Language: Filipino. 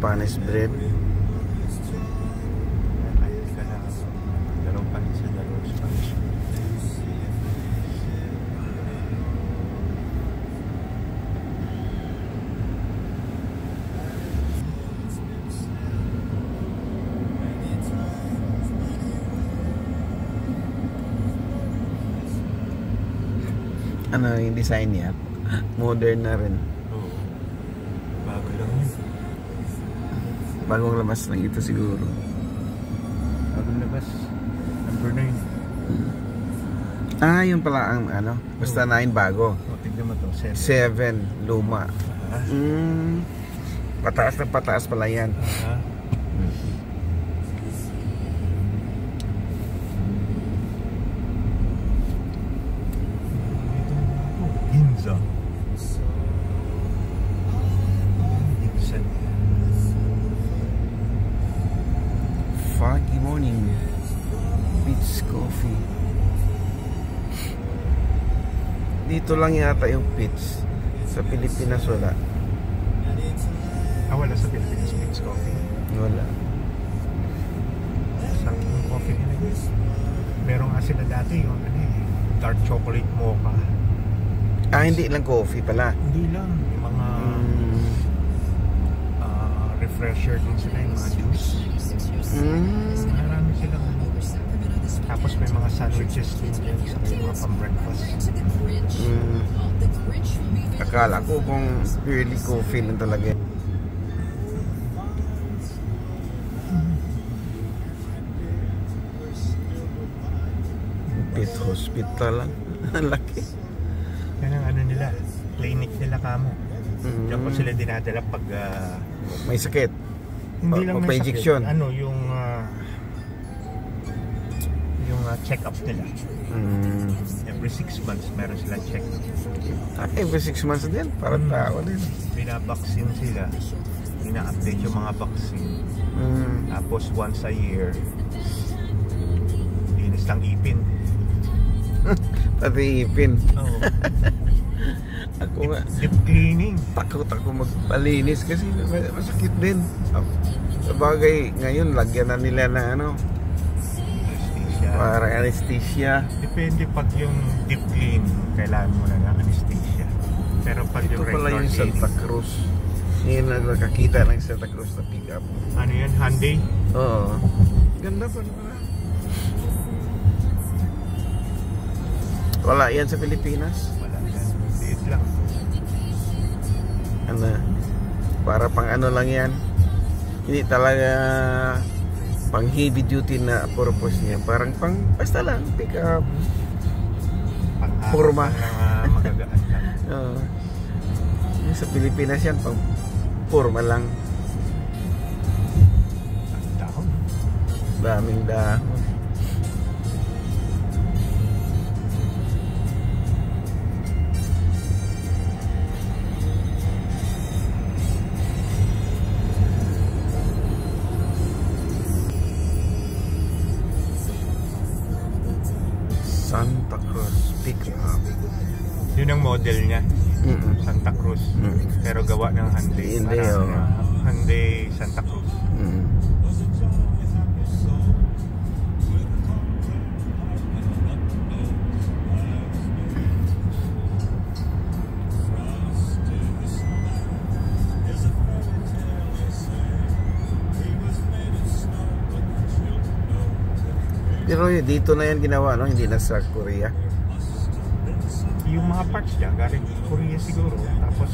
Spanish bread. Dalawang panis sa dalawang Spanish. Ano yung design niya? Modern na rin. Oo. Bago lang yun. Bagong labas lang ito siguro. Bagong labas. Number 9. Ah, yun pala ang ano. Basta 9 bago. O, tignan mo to. 7 luma. Pataas na pataas pala yan. Ginza. Gibson. Foggy morning. Beach coffee. Dito lang yata yung pitch. Sa Pilipinas wala. Wala sa Philippines Beach Coffee. Wala. Sarap yung coffee nila guys. Meron nga sila dati yung dark chocolate mocha. Ah, hindi lang coffee pala. Hindi lang. Yung mga refresher din sila, yung mga juice. Marami silang tapos may mga sandwiches din sa mga pang-breakfast. Akala ko kung purely coffee lang talaga. Pet hospital lang. Ang laki. Yan ang ano nila, clinic nila kamo. Diyan po sila dinadala pag may sakit. hindi lang may injection. sakit. Ano yung check-up nila. Every 6 months meron sila check. Every 6 months din, para tao din. Binabaksin sila. Ina-update yung mga vaccine. Tapos once a year, linis lang ipin. Pati ipin. Oo. Ako nga, Deep cleaning. takot ako magpalinis kasi masakit din. Sabagay, ngayon lagyan na nila na ano, Anesthesia. para anesthesia. Depende pag yung deep clean, kailangan mo na ng anesthesia. Pero pag Ito yung pala regular yung Santa cleaning, Cruz. Ngayon na nakakita ng Santa Cruz na pick up. ano yun, Hyundai? Oo. Ganda pa naman. Wala yan sa Pilipinas. Wala yan. Liit lang. Ano, para pang ano lang yan. Hindi talaga pang heavy duty na purpose niya. Parang pang basta lang pick up. Purma. Magagaan lang. Oo. Yung sa Pilipinas yan pang purma lang. Ang dahon. Daming dahon. Santa Cruz pick up. Yun ang model niya. Santa Cruz. Pero gawa ng Hyundai. Hindi, oh. Hyundai Santa Cruz. Pero dito na yan ginawa, no? Hindi na sa Korea. Yung mga parts niya galing Korea siguro. Tapos